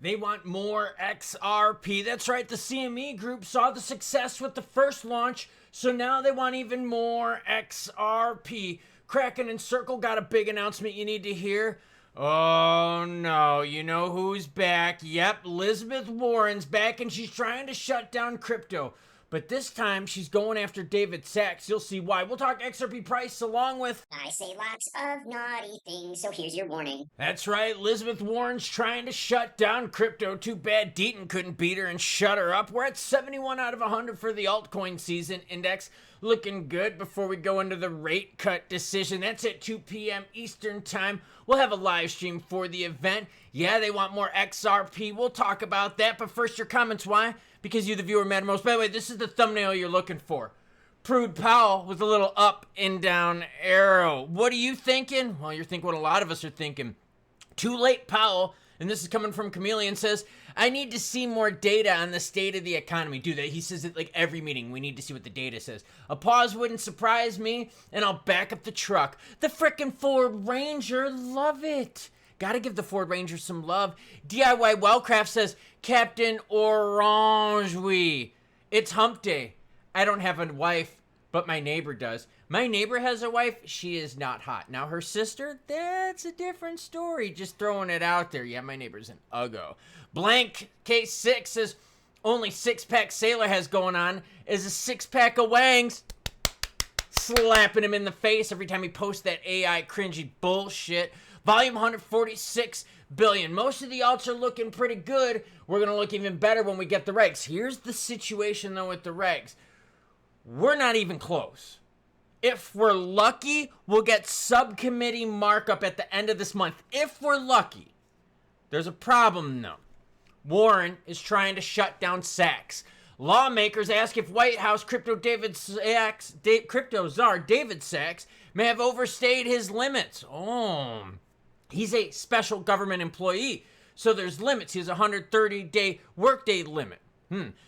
They want more XRP. That's right, the CME group saw the success with the first launch, so now they want even more XRP. Kraken and Circle got a big announcement you need to hear. Oh no, you know who's back? Yep, Elizabeth Warren's back and she's trying to shut down crypto. But this time, she's going after David Sachs. You'll see why. We'll talk XRP price along with... I say lots of naughty things, so here's your warning. That's right, Elizabeth Warren's trying to shut down crypto. Too bad Deaton couldn't beat her and shut her up. We're at 71 out of 100 for the altcoin season index. Looking good before we go into the rate cut decision. That's at 2 p.m. Eastern time. We'll have a live stream for the event. Yeah, they want more XRP. We'll talk about that. But first, your comments. Why? Because you, the viewer, matter most. By the way, this is the thumbnail you're looking for. Prude Powell with a little up and down arrow. What are you thinking? Well, you're thinking what a lot of us are thinking. Too late, Powell. And this is coming from Chameleon, says, I need to see more data on the state of the economy. Dude, he says it like every meeting. We need to see what the data says. A pause wouldn't surprise me, and I'll back up the truck. The frickin' Ford Ranger, love it. Gotta give the Ford Ranger some love. DIY Wellcraft says, Captain Orange, it's hump day. I don't have a wife, but my neighbor does. My neighbor has a wife. She is not hot. Now, her sister, that's a different story. Just throwing it out there. Yeah, my neighbor's an uggo. Blank Case 6 says, only six-pack Sailor has going on is a six-pack of Wangs. Slapping him in the face every time he posts that AI cringy bullshit. Volume 146 billion. Most of the alts are looking pretty good. We're going to look even better when we get the regs. Here's the situation, though, with the regs. We're not even close. If we're lucky, we'll get subcommittee markup at the end of this month. If we're lucky. There's a problem, though. Warren is trying to shut down Sachs. Lawmakers ask if White House crypto czar David Sachs may have overstayed his limits. Oh, he's a special government employee, so there's limits. He has a 130-day workday limit.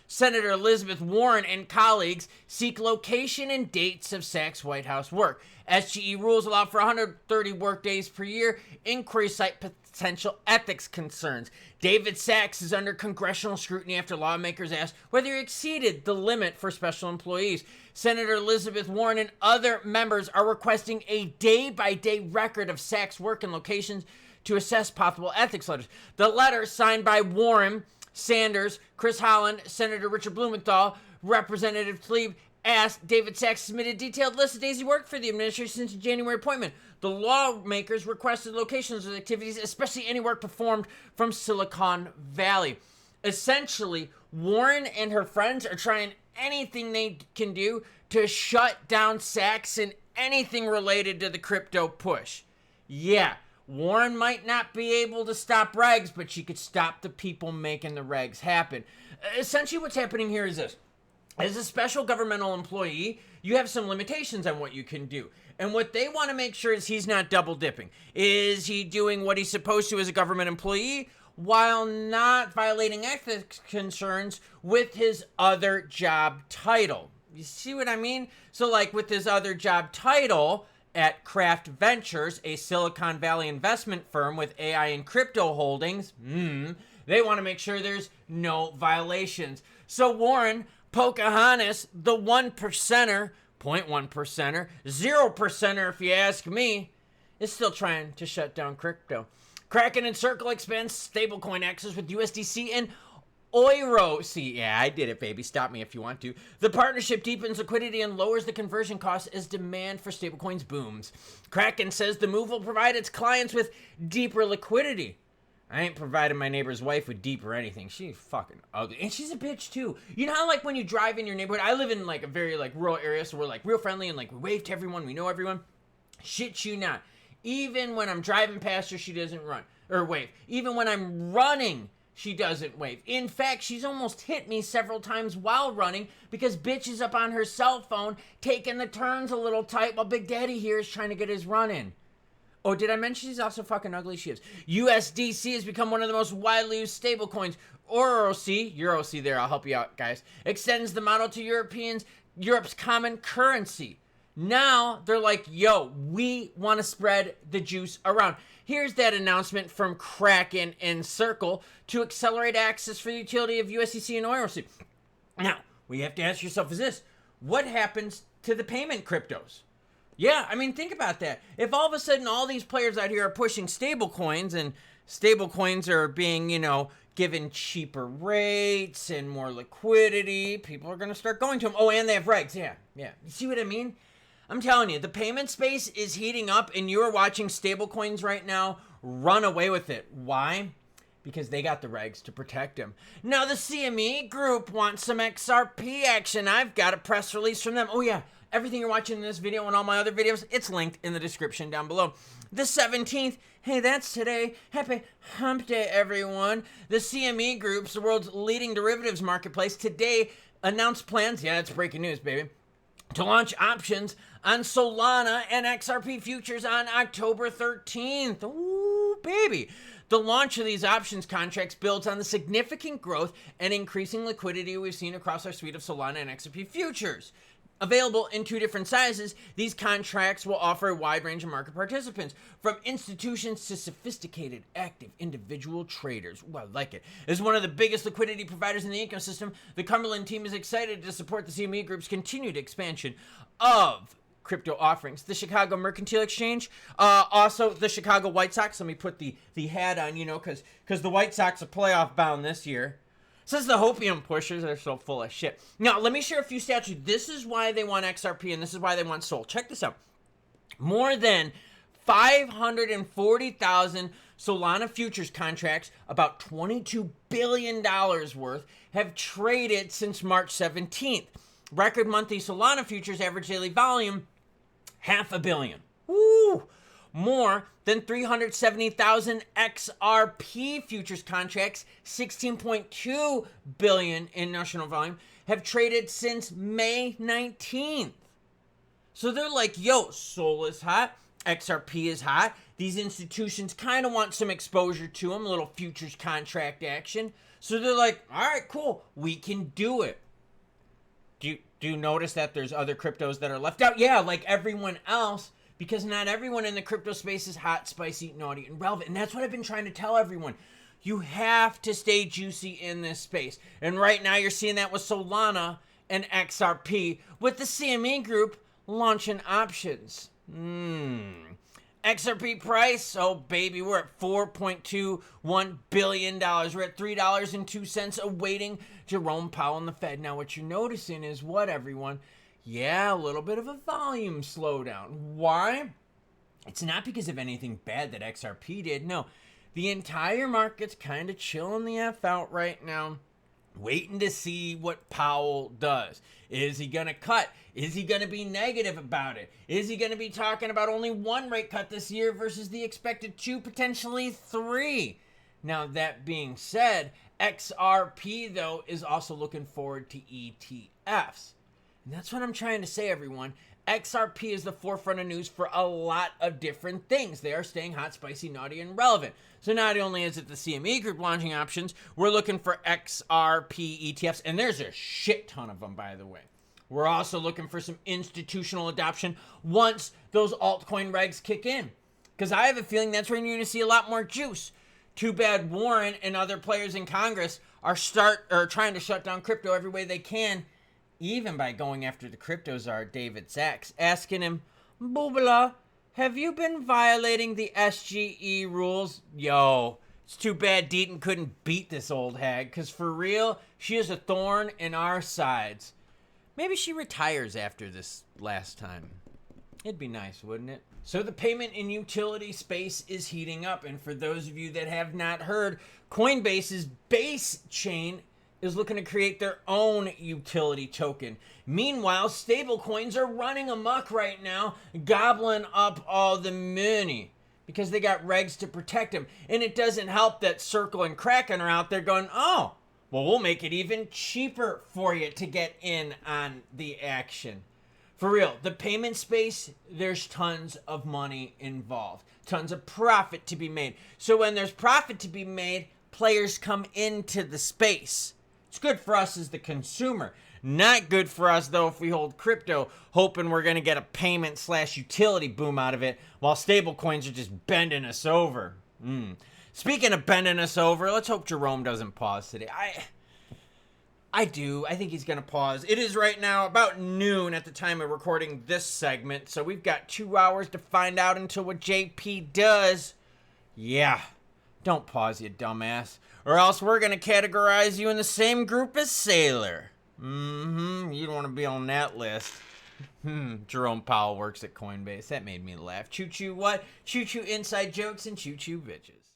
Senator Elizabeth Warren and colleagues seek location and dates of Sachs' White House work. SGE rules allow for 130 workdays per year. Inquiries cite potential ethics concerns. David Sachs is under congressional scrutiny after lawmakers asked whether he exceeded the limit for special employees. Senator Elizabeth Warren and other members are requesting a day-by-day record of Sachs' work and locations to assess possible ethics letters. The letter, signed by Warren, Sanders, Chris Holland, Senator Richard Blumenthal, Representative Tlaib, asked David Sachs to submit a detailed list of days he worked for the administration since the January appointment. The lawmakers requested locations of activities, especially any work performed from Silicon Valley. Essentially, Warren and her friends are trying anything they can do to shut down Sachs and anything related to the crypto push. Yeah. Warren might not be able to stop regs, but she could stop the people making the regs happen. Essentially, what's happening here is this. As a special governmental employee, you have some limitations on what you can do. And what they want to make sure is he's not double dipping. Is he doing what he's supposed to as a government employee while not violating ethics concerns with his other job title? You see what I mean? So like with his other job title at Craft Ventures, a Silicon Valley investment firm with AI and crypto holdings, they want to make sure there's no violations. So Warren, Pocahontas, the 1%er, 0.1%er, 0%er if you ask me, is still trying to shut down crypto. Kraken and Circle expands stablecoin access with USDC and Euro. See, yeah, I did it, baby. Stop me if you want to. The partnership deepens liquidity and lowers the conversion costs as demand for stablecoins booms. Kraken says the move will provide its clients with deeper liquidity. I ain't providing my neighbor's wife with deep or anything. She's fucking ugly. And she's a bitch, too. You know how, like, when you drive in your neighborhood, I live in, like, a very, like, rural area, so we're, like, real friendly and, like, we wave to everyone. We know everyone. Shit you not. Even when I'm driving past her, she doesn't run or wave. Even when I'm running, she doesn't wave. In fact, she's almost hit me several times while running because bitch is up on her cell phone taking the turns a little tight while Big Daddy here is trying to get his run in. Oh, did I mention she's also fucking ugly? She is. USDC has become one of the most widely used stablecoins. EuroC there, I'll help you out, guys, extends the model to Europe's common currency. Now they're like, yo, we want to spread the juice around. Here's that announcement from Kraken and Circle to accelerate access for the utility of USDC and ORC. Now, what you have to ask yourself is this: what happens to the payment cryptos? Yeah, I mean, think about that. If all of a sudden all these players out here are pushing stablecoins, and stablecoins are being, given cheaper rates and more liquidity, people are going to start going to them. Oh, and they have regs. Yeah. You see what I mean? I'm telling you, the payment space is heating up, and you are watching stablecoins right now run away with it. Why? Because they got the regs to protect them. Now, the CME group wants some XRP action. I've got a press release from them. Oh, yeah. Everything you're watching in this video and all my other videos, it's linked in the description down below. The 17th, hey, that's today. Happy hump day, everyone. The CME Group's, the world's leading derivatives marketplace, today announced plans, yeah, it's breaking news, baby, to launch options on Solana and XRP futures on October 13th. Ooh, baby. The launch of these options contracts builds on the significant growth and increasing liquidity we've seen across our suite of Solana and XRP futures. Available in 2 different sizes, these contracts will offer a wide range of market participants, from institutions to sophisticated, active individual traders. Ooh, I like it. As one of the biggest liquidity providers in the ecosystem, the Cumberland team is excited to support the CME Group's continued expansion of crypto offerings. The Chicago Mercantile Exchange, also the Chicago White Sox. Let me put the hat on, because the White Sox are playoff bound this year. Says the Hopium pushers are so full of shit. Now, let me share a few stats with you. This is why they want XRP, and this is why they want SOL. Check this out. More than 540,000 Solana futures contracts, about $22 billion worth, have traded since March 17th. Record monthly Solana futures average daily volume, 500 million. Woo! More than 370,000 XRP futures contracts, 16.2 billion in notional volume, have traded since May 19th. So they're like, yo, SOL is hot, XRP is hot. These institutions kind of want some exposure to them, a little futures contract action. So they're like, all right, cool, we can do it. Do you notice that there's other cryptos that are left out? Yeah, like everyone else. Because not everyone in the crypto space is hot, spicy, naughty, and relevant. And that's what I've been trying to tell everyone. You have to stay juicy in this space. And right now you're seeing that with Solana and XRP, with the CME Group launching options. XRP price, oh baby, we're at $4.21 billion. We're at $3.02 awaiting Jerome Powell and the Fed. Now what you're noticing is what, everyone? Yeah, a little bit of a volume slowdown. Why? It's not because of anything bad that XRP did. No, the entire market's kind of chilling the F out right now, waiting to see what Powell does. Is he going to cut? Is he going to be negative about it? Is he going to be talking about only 1 rate cut this year versus the expected 2, potentially 3? Now, that being said, XRP, though, is also looking forward to ETFs. And that's what I'm trying to say, everyone. XRP is the forefront of news for a lot of different things. They are staying hot, spicy, naughty, and relevant. So not only is it the CME Group launching options, we're looking for XRP ETFs, and there's a shit ton of them, by the way. We're also looking for some institutional adoption once those altcoin regs kick in, because I have a feeling that's where you're going to see a lot more juice. Too bad Warren and other players in Congress are trying to shut down crypto every way they can, even by going after the crypto czar, David Sachs, asking him, Boobala, have you been violating the SGE rules? Yo, it's too bad Deaton couldn't beat this old hag, because for real, she is a thorn in our sides. Maybe she retires after this last time. It'd be nice, wouldn't it? So the payment and utility space is heating up, and for those of you that have not heard, Coinbase's Base chain is looking to create their own utility token. Meanwhile, stablecoins are running amok right now, gobbling up all the money because they got regs to protect them. And it doesn't help that Circle and Kraken are out there going, oh, well, we'll make it even cheaper for you to get in on the action. For real, the payment space, there's tons of money involved, tons of profit to be made. So when there's profit to be made, players come into the space. It's good for us as the consumer. Not good for us, though, if we hold crypto, hoping we're going to get a payment/utility boom out of it, while stablecoins are just bending us over. Speaking of bending us over, let's hope Jerome doesn't pause today. I think he's going to pause. It is right now about noon at the time of recording this segment, so we've got 2 hours to find out until what JP does. Yeah, don't pause, you dumbass, or else we're going to categorize you in the same group as Sailor. You don't want to be on that list. Jerome Powell works at Coinbase. That made me laugh. Choo-choo what? Choo-choo inside jokes and choo-choo bitches.